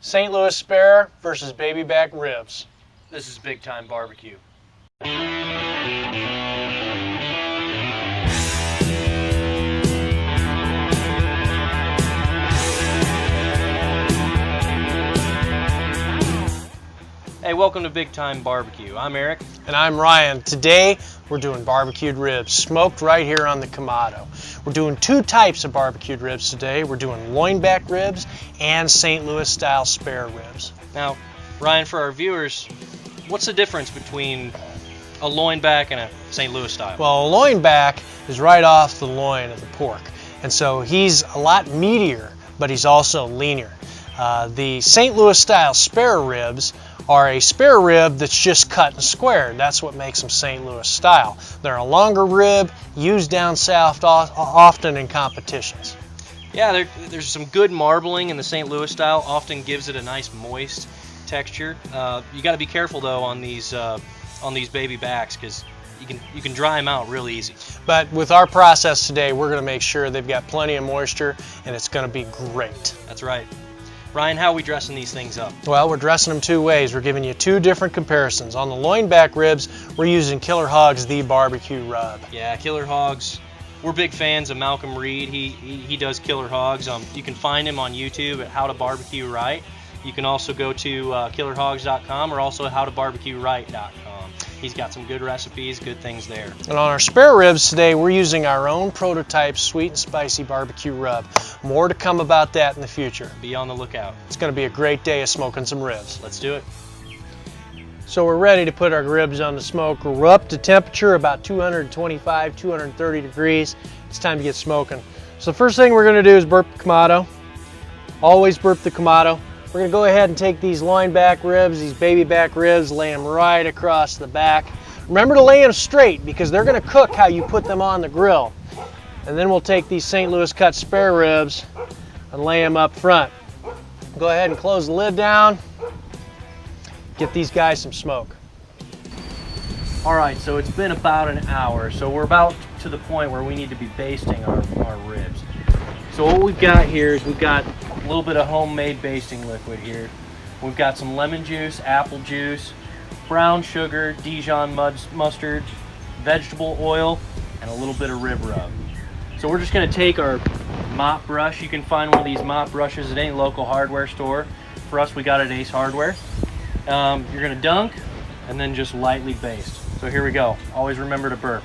St. Louis spare versus baby back ribs. This is Big Time Barbecue. Hey, welcome to Big Time Barbecue. I'm Eric. And I'm Ryan. Today we're doing barbecued ribs, smoked right here on the KAMADO. We're doing two types of barbecued ribs today. We're doing loin back ribs and St. Louis style spare ribs. Now, Ryan, for our viewers, what's the difference between a loin back and a St. Louis style? Well, a loin back is right off the loin of the pork, and so he's a lot meatier, but he's also leaner. The St. Louis style spare ribs are a spare rib that's just cut and squared. That's what makes them St. Louis style. They're a longer rib, used down south often in competitions. Yeah, there's some good marbling in the St. Louis style. Often gives it a nice moist texture. You got to be careful though on these baby backs, because you can dry them out real easy. But with our process today, we're going to make sure they've got plenty of moisture, and it's going to be great. That's right. Ryan, how are we dressing these things up? Well, we're dressing them two ways. We're giving you two different comparisons. On the loin back ribs, we're using Killer Hog's The Barbecue Rub. Yeah, Killer Hogs. We're big fans of Malcolm Reed. He does Killer Hogs. You can find him on YouTube at How to Barbecue Right. You can also go to killerhogs.com or also howtobarbecueright.com. He's got some good recipes, good things there. And on our spare ribs today, we're using our own prototype sweet and spicy barbecue rub. More to come about that in the future. Be on the lookout. It's going to be a great day of smoking some ribs. Let's do it. So we're ready to put our ribs on the smoke. We're up to temperature about 225, 230 degrees. It's time to get smoking. So the first thing we're going to do is burp the KAMADO. Always burp the KAMADO. We're going to go ahead and take these loin back ribs, these baby back ribs, lay them right across the back. Remember to lay them straight, because they're going to cook how you put them on the grill. And then we'll take these St. Louis cut spare ribs and lay them up front. Go ahead and close the lid down. Get these guys some smoke. All right, so it's been about an hour, so we're about to the point where we need to be basting our ribs. So what we've got here is we've got a little bit of homemade basting liquid here. We've got some lemon juice, apple juice, brown sugar, Dijon mustard, vegetable oil, and a little bit of rib rub. So we're just gonna take our mop brush. You can find one of these mop brushes at any local hardware store. For us, we got it at Ace Hardware. You're gonna dunk and then just lightly baste. So here we go. Always remember to burp.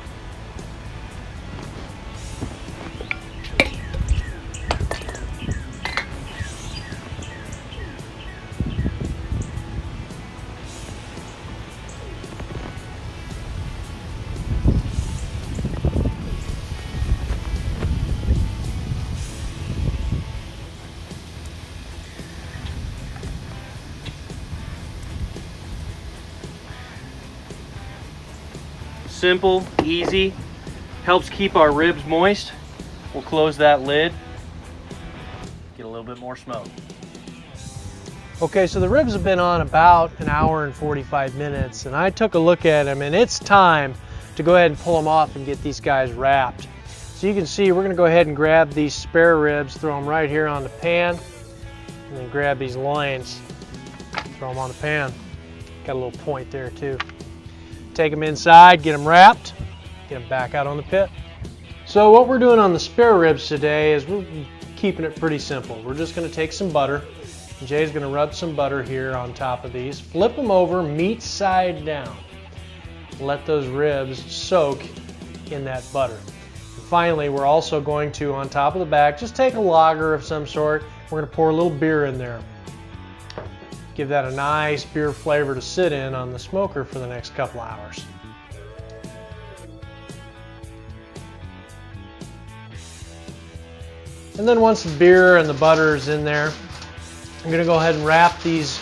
Simple, easy, helps keep our ribs moist. We'll close that lid, get a little bit more smoke. Okay, so the ribs have been on about an hour and 45 minutes, and I took a look at them, and it's time to go ahead and pull them off and get these guys wrapped. So you can see we're going to go ahead and grab these spare ribs, throw them right here on the pan, and then grab these loins, throw them on the pan. Got a little point there too. Take them inside, get them wrapped, get them back out on the pit. So what we're doing on the spare ribs today is we're keeping it pretty simple. We're just going to take some butter. Jay's going to rub some butter here on top of these. Flip them over, meat side down. Let those ribs soak in that butter. And finally, we're also going to, on top of the back, just take a lager of some sort. We're going to pour a little beer in there. Give that a nice beer flavor to sit in on the smoker for the next couple hours. And then once the beer and the butter is in there, I'm going to go ahead and wrap these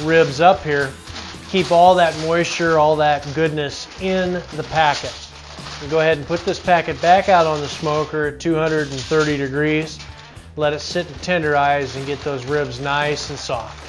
ribs up here. Keep all that moisture, all that goodness in the packet. And go ahead and put this packet back out on the smoker at 230 degrees. Let it sit and tenderize and get those ribs nice and soft.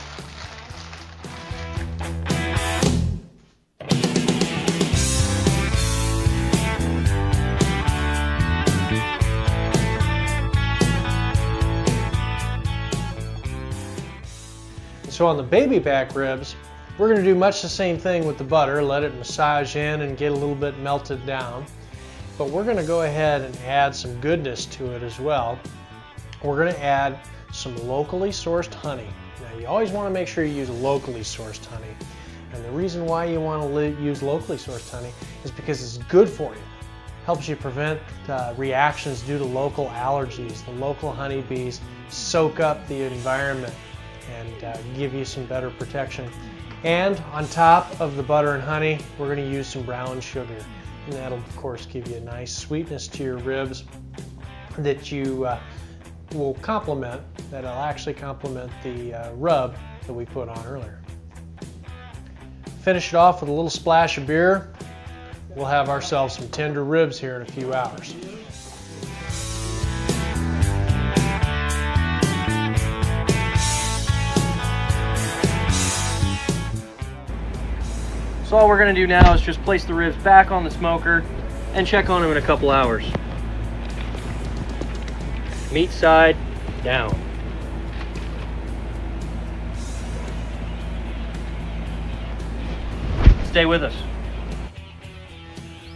So on the baby back ribs, we're going to do much the same thing with the butter, let it massage in and get a little bit melted down. But we're going to go ahead and add some goodness to it as well. We're going to add some locally sourced honey. Now you always want to make sure you use locally sourced honey. And the reason why you want to use locally sourced honey is because it's good for you. Helps you prevent reactions due to local allergies. The local honeybees soak up the environment and give you some better protection. And on top of the butter and honey, we're going to use some brown sugar. And that'll of course give you a nice sweetness to your ribs that you will complement, that'll actually complement the rub that we put on earlier. Finish it off with a little splash of beer. We'll have ourselves some tender ribs here in a few hours. So all we're going to do now is just place the ribs back on the smoker and check on them in a couple hours. Meat side down. Stay with us.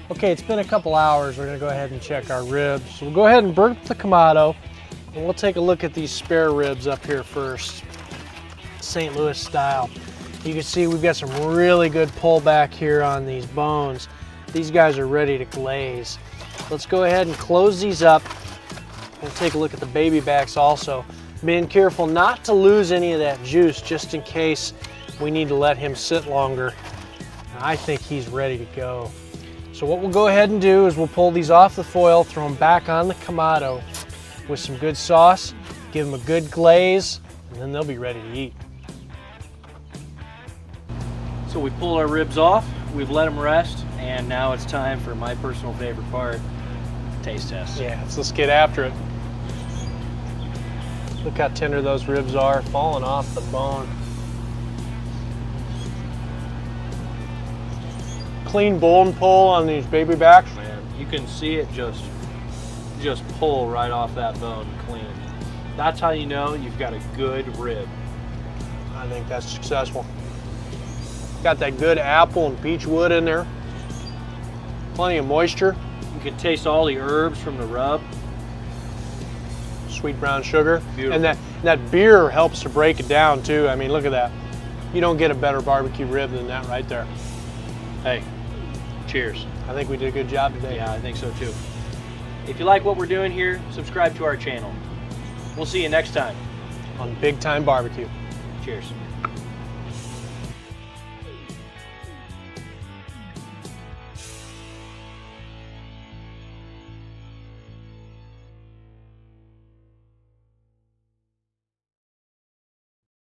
Okay, it's been a couple hours. We're going to go ahead and check our ribs. So we'll go ahead and burn up the KAMADO, and we'll take a look at these spare ribs up here first, St. Louis style. You can see we've got some really good pullback here on these bones. These guys are ready to glaze. Let's go ahead and close these up. We'll take a look at the baby backs also. Being careful not to lose any of that juice just in case we need to let him sit longer. I think he's ready to go. So what we'll go ahead and do is we'll pull these off the foil, throw them back on the KAMADO with some good sauce, give them a good glaze, and then they'll be ready to eat. So we pulled our ribs off, we've let them rest, and now it's time for my personal favorite part, taste test. Yeah, let's get after it. Look how tender those ribs are, falling off the bone. Clean bone pull on these baby backs. Man, you can see it just pull right off that bone clean. That's how you know you've got a good rib. I think that's successful. Got that good apple and peach wood in there. Plenty of moisture. You can taste all the herbs from the rub. Sweet brown sugar. Beautiful. And that beer helps to break it down too. I mean, look at that. You don't get a better barbecue rib than that right there. Hey, cheers. I think we did a good job today. Yeah, I think so too. If you like what we're doing here, subscribe to our channel. We'll see you next time on Big Time Barbecue. Cheers.